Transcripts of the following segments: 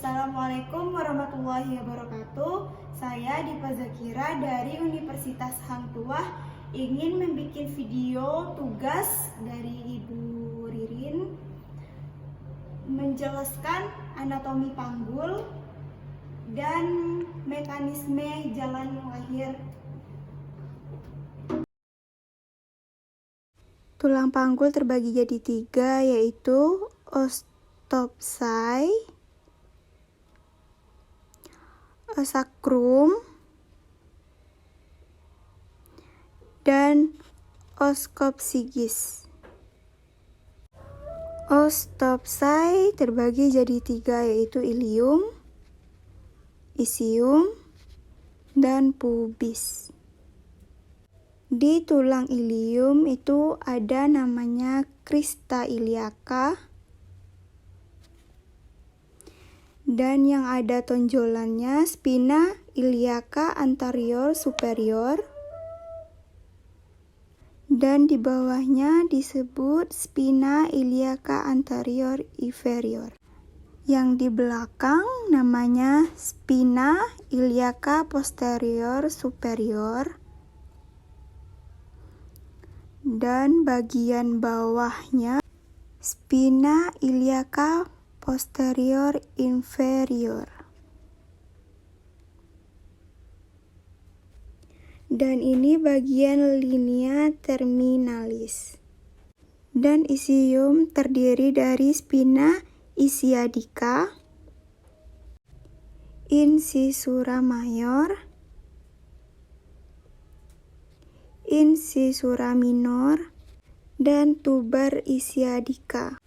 Assalamualaikum warahmatullahi wabarakatuh. Saya Dipa Zakira dari Universitas Hang Tuah ingin membuat video tugas dari Ibu Ririn menjelaskan anatomi panggul dan mekanisme jalan lahir. Tulang panggul terbagi jadi 3, yaitu ostopsai, sacrum, dan oscopsigis. Ostopsai terbagi jadi 3, yaitu ilium, isium, dan pubis. Di tulang ilium itu ada namanya crista iliaca, dan yang ada tonjolannya spina iliaca anterior superior, dan di bawahnya disebut spina iliaca anterior inferior. Yang di belakang namanya spina iliaca posterior superior, dan bagian bawahnya spina iliaca posterior inferior. Dan ini bagian linea terminalis. Dan isium terdiri dari spina ischiadica, incisura mayor, incisura minor, dan tuber ischiadica.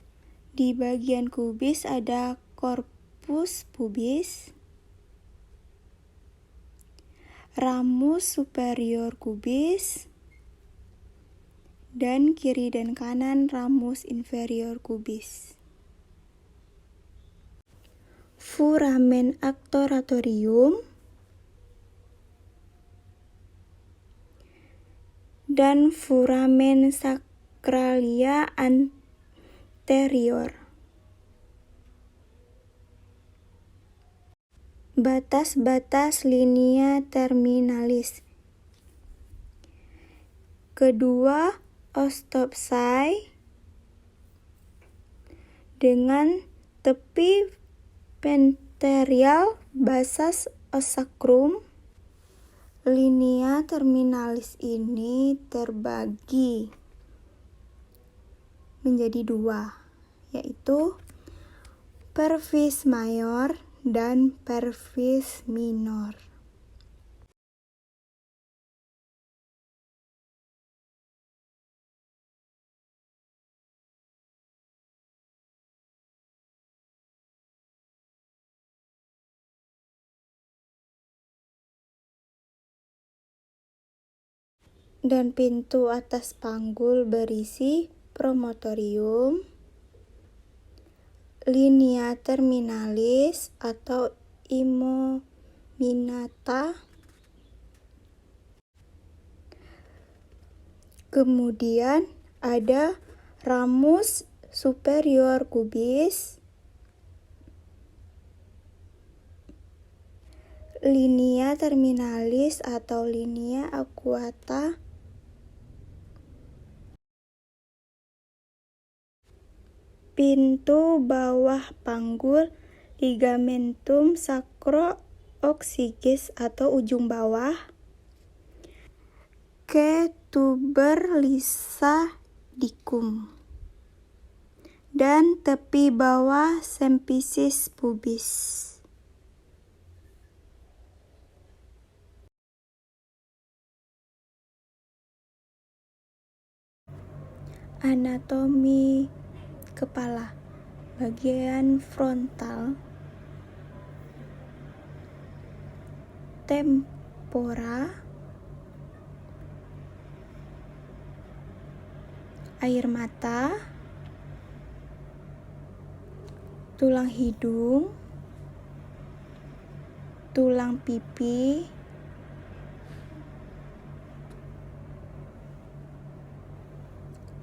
Di bagian kubis ada corpus pubis, ramus superior kubis, dan kiri dan kanan ramus inferior kubis. Foramen actoratorium dan foramen sacralia anterior. Batas-batas linea terminalis. Kedua ostopsai dengan tepi ventral basas sacrum. Linea terminalis ini terbagi menjadi 2, yaitu pelvis mayor dan pelvis minor. Dan pintu atas panggul berisi promontorium, linea terminalis atau immominata, kemudian ada ramus superior kubis, linea terminalis atau linea aquata, pintu bawah panggul ligamentum sacro-oxygis atau ujung bawah, ke tuber lymphaticum, dan tepi bawah symphysis pubis. Anatomi kepala. Bagian frontal, tempora, air mata, tulang hidung, tulang pipi,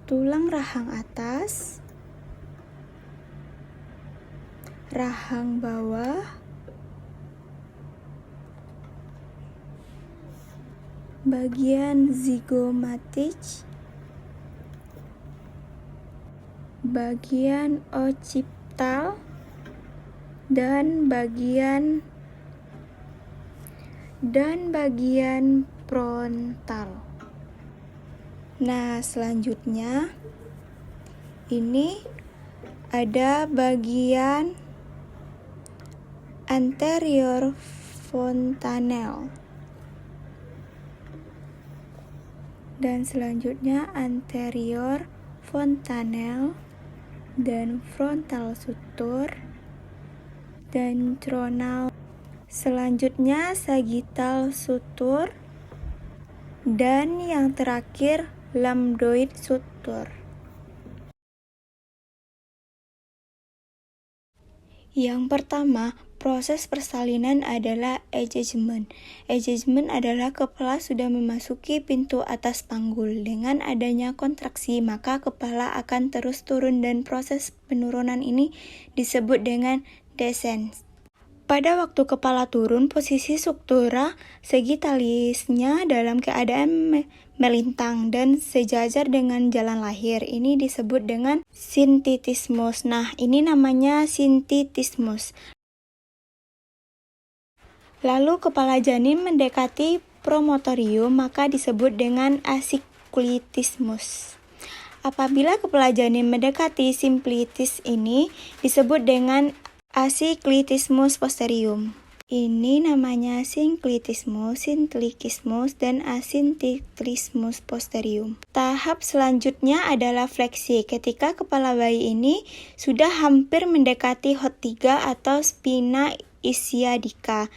tulang rahang atas, rahang bawah, bagian zigomatic, bagian occipital, dan bagian frontal. Nah, selanjutnya ini ada bagian anterior fontanel. Dan selanjutnya anterior fontanel dan frontal sutur dan coronal. Selanjutnya sagittal sutur dan yang terakhir lambdoid sutur. Yang pertama, proses persalinan adalah engagement. Engagement adalah kepala sudah memasuki pintu atas panggul. Dengan adanya kontraksi, maka kepala akan terus turun dan proses penurunan ini disebut dengan descent. Pada waktu kepala turun, posisi struktura sagittalisnya dalam keadaan melintang dan sejajar dengan jalan lahir. Ini disebut dengan synthetismus. Nah, ini namanya synthetismus. Lalu kepala janin mendekati promotorium, maka disebut dengan asiklitismus. Apabila kepala janin mendekati simplitis ini disebut dengan asiklitismus posterium. Ini namanya sinklitismus, sintiklismus, dan asintiklismus posterium. Tahap selanjutnya adalah fleksi. Ketika kepala bayi ini sudah hampir mendekati HOT3 atau spina ischiadica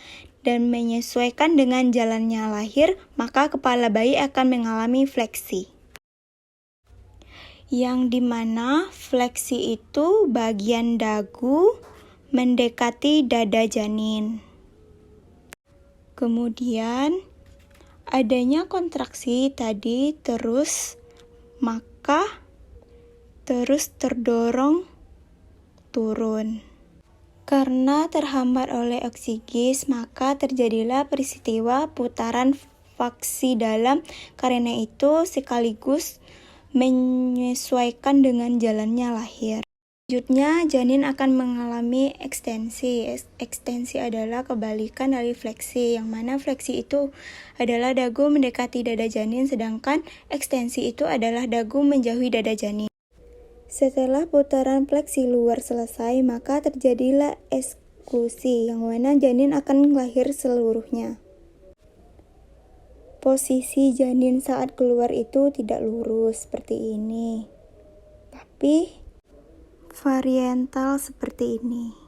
dan menyesuaikan dengan jalannya lahir, maka kepala bayi akan mengalami fleksi. Yang dimana fleksi itu bagian dagu mendekati dada janin. Kemudian adanya kontraksi tadi maka terus terdorong turun. Karena terhambat oleh oksigis, maka terjadilah peristiwa putaran faksi dalam. Karena itu sekaligus menyesuaikan dengan jalannya lahir. Selanjutnya, janin akan mengalami ekstensi. Ekstensi adalah kebalikan dari fleksi, yang mana fleksi itu adalah dagu mendekati dada janin, sedangkan ekstensi itu adalah dagu menjauhi dada janin. Setelah putaran fleksi luar selesai, maka terjadilah eksklusi, yang mana janin akan lahir seluruhnya. Posisi janin saat keluar itu tidak lurus seperti ini, tapi variantal seperti ini.